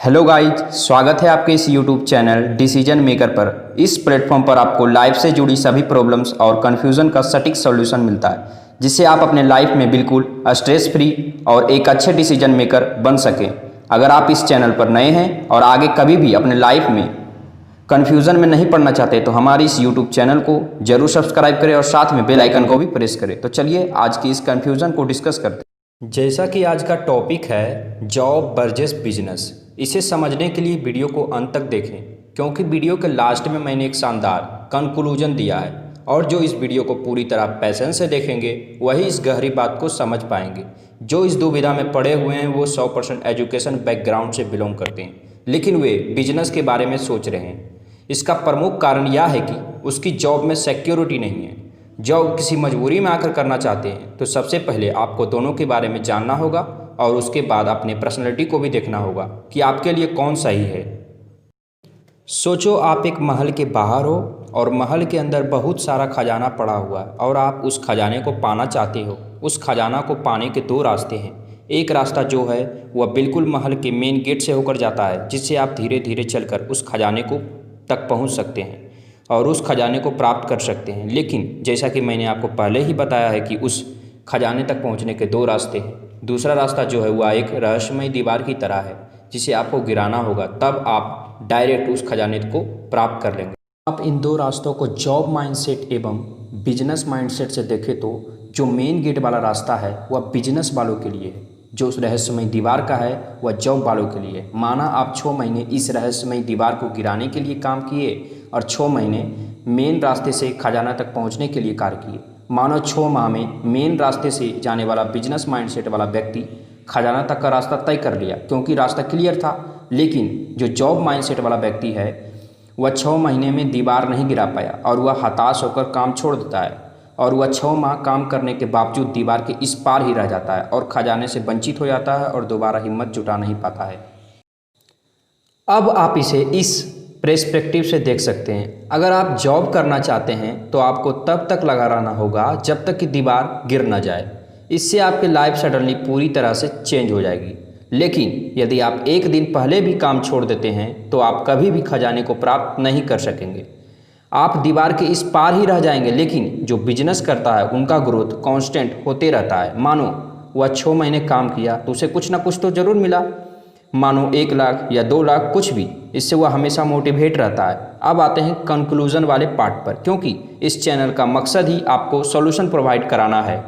Hello guys, स्वागत है आपके इस यूट्यूब चैनल डिसीजन मेकर पर। इस प्लेटफॉर्म पर आपको लाइफ से जुड़ी सभी प्रॉब्लम्स और कन्फ्यूज़न का सटीक सॉल्यूशन मिलता है, जिससे आप अपने लाइफ में बिल्कुल स्ट्रेस फ्री और एक अच्छे डिसीजन मेकर बन सकें। अगर आप इस चैनल पर नए हैं और आगे कभी भी अपने लाइफ में कन्फ्यूज़न में नहीं पड़ना चाहते तो हमारे इस यूट्यूब चैनल को जरूर सब्सक्राइब करें और साथ में बेल आइकन को भी प्रेस करें। तो चलिए आज की इस कन्फ्यूज़न को डिस्कस करते हैं। जैसा कि आज का टॉपिक है जॉब वर्सेस बिजनेस, इसे समझने के लिए वीडियो को अंत तक देखें, क्योंकि वीडियो के लास्ट में मैंने एक शानदार कंक्लूजन दिया है और जो इस वीडियो को पूरी तरह पैसेंस से देखेंगे वही इस गहरी बात को समझ पाएंगे। जो इस दुविधा में पड़े हुए हैं वो 100% एजुकेशन बैकग्राउंड से बिलोंग करते हैं, लेकिन वे बिजनेस के बारे में सोच रहे हैं। इसका प्रमुख कारण यह है कि उसकी जॉब में सिक्योरिटी नहीं है। जॉब किसी मजबूरी में आकर करना चाहते हैं तो सबसे पहले आपको दोनों के बारे में जानना होगा और उसके बाद अपने पर्सनैलिटी को भी देखना होगा कि आपके लिए कौन सही है। सोचो आप एक महल के बाहर हो और महल के अंदर बहुत सारा खजाना पड़ा हुआ है और आप उस खजाने को पाना चाहते हो। उस खजाना को पाने के दो रास्ते हैं। एक रास्ता जो है वह बिल्कुल महल के मेन गेट से होकर जाता है, जिससे आप धीरे धीरे चलकर उस खजाने को तक पहुंच सकते हैं और उस खजाने को प्राप्त कर सकते हैं। लेकिन जैसा कि मैंने आपको पहले ही बताया है कि उस खजाने तक पहुंचने के दो रास्ते हैं। दूसरा रास्ता जो है वह एक रहस्यमय दीवार की तरह है, जिसे आपको गिराना होगा, तब आप डायरेक्ट उस खजाने को प्राप्त कर लेंगे। आप इन दो रास्तों को जॉब माइंडसेट एवं बिजनेस माइंडसेट से देखें तो जो मेन गेट वाला रास्ता है वह बिजनेस वालों के लिए है, जो उस रहस्यमय दीवार का है वह जॉब वालों के लिए। माना आप 6 महीने इस रहस्यमय दीवार को गिराने के लिए काम किए और 6 महीने मेन रास्ते से खजाना तक पहुंचने के लिए कार्य किए। मानो 6 माह में मेन रास्ते से जाने वाला बिजनेस माइंडसेट वाला व्यक्ति खजाना तक का रास्ता तय कर लिया, क्योंकि रास्ता क्लियर था। लेकिन जो जॉब माइंडसेट वाला व्यक्ति है वह 6 महीने में दीवार नहीं गिरा पाया और वह हताश होकर काम छोड़ देता है और वह 6 माह काम करने के बावजूद दीवार के इस पार ही रह जाता है और खजाने से वंचित हो जाता है और दोबारा हिम्मत जुटा नहीं पाता है। अब आप इसे इस पर्सपेक्टिव से देख सकते हैं। अगर आप जॉब करना चाहते हैं तो आपको तब तक लगा रहना होगा जब तक कि दीवार गिर न जाए। इससे आपकी लाइफ सडनली पूरी तरह से चेंज हो जाएगी। लेकिन यदि आप एक दिन पहले भी काम छोड़ देते हैं तो आप कभी भी खजाने को प्राप्त नहीं कर सकेंगे। आप दीवार के इस पार ही रह जाएंगे। लेकिन जो बिजनेस करता है उनका ग्रोथ कांस्टेंट होते रहता है। मानो वह 6 महीने काम किया तो उसे कुछ ना कुछ तो जरूर मिला, मानो 1 लाख या 2 लाख, कुछ भी, इससे वह हमेशा मोटिवेट रहता है। अब आते हैं कंक्लूजन वाले पार्ट पर, क्योंकि इस चैनल का मकसद ही आपको सॉल्यूशन प्रोवाइड कराना है।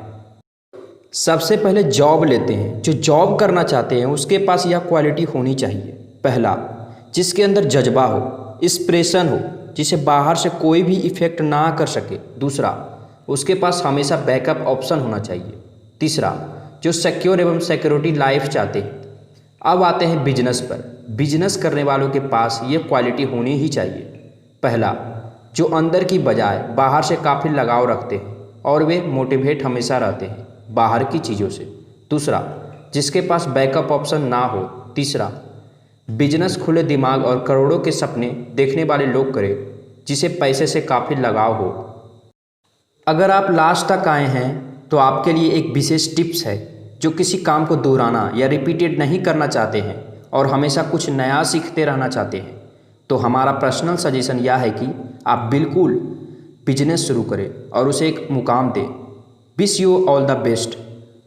सबसे पहले जॉब लेते हैं। जो जॉब करना चाहते हैं उसके पास यह क्वालिटी होनी चाहिए। पहला, जिसके अंदर जज्बा हो, इंस्पिरेशन हो, जिसे बाहर से कोई भी इफेक्ट ना कर सके। दूसरा, उसके पास हमेशा बैकअप ऑप्शन होना चाहिए। तीसरा, जो सिक्योर एवं सिक्योरिटी लाइफ चाहते हैं। अब आते हैं बिजनेस पर। बिजनेस करने वालों के पास ये क्वालिटी होनी ही चाहिए। पहला, जो अंदर की बजाय बाहर से काफ़ी लगाव रखते हैं और वे मोटिवेट हमेशा रहते हैं बाहर की चीज़ों से। दूसरा, जिसके पास बैकअप ऑप्शन ना हो। तीसरा, बिजनेस खुले दिमाग और करोड़ों के सपने देखने वाले लोग करें, जिसे पैसे से काफ़ी लगाव हो। अगर आप लास्ट तक आए हैं तो आपके लिए एक विशेष टिप्स है। जो किसी काम को दोहराना या रिपीटेड नहीं करना चाहते हैं और हमेशा कुछ नया सीखते रहना चाहते हैं, तो हमारा पर्सनल सजेशन यह है कि आप बिल्कुल बिजनेस शुरू करें और उसे एक मुकाम दें। Wish you all the best.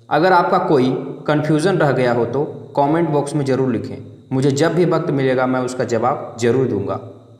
अगर आपका कोई कन्फ्यूज़न रह गया हो तो कमेंट बॉक्स में ज़रूर लिखें। मुझे जब भी वक्त मिलेगा मैं उसका जवाब ज़रूर दूंगा।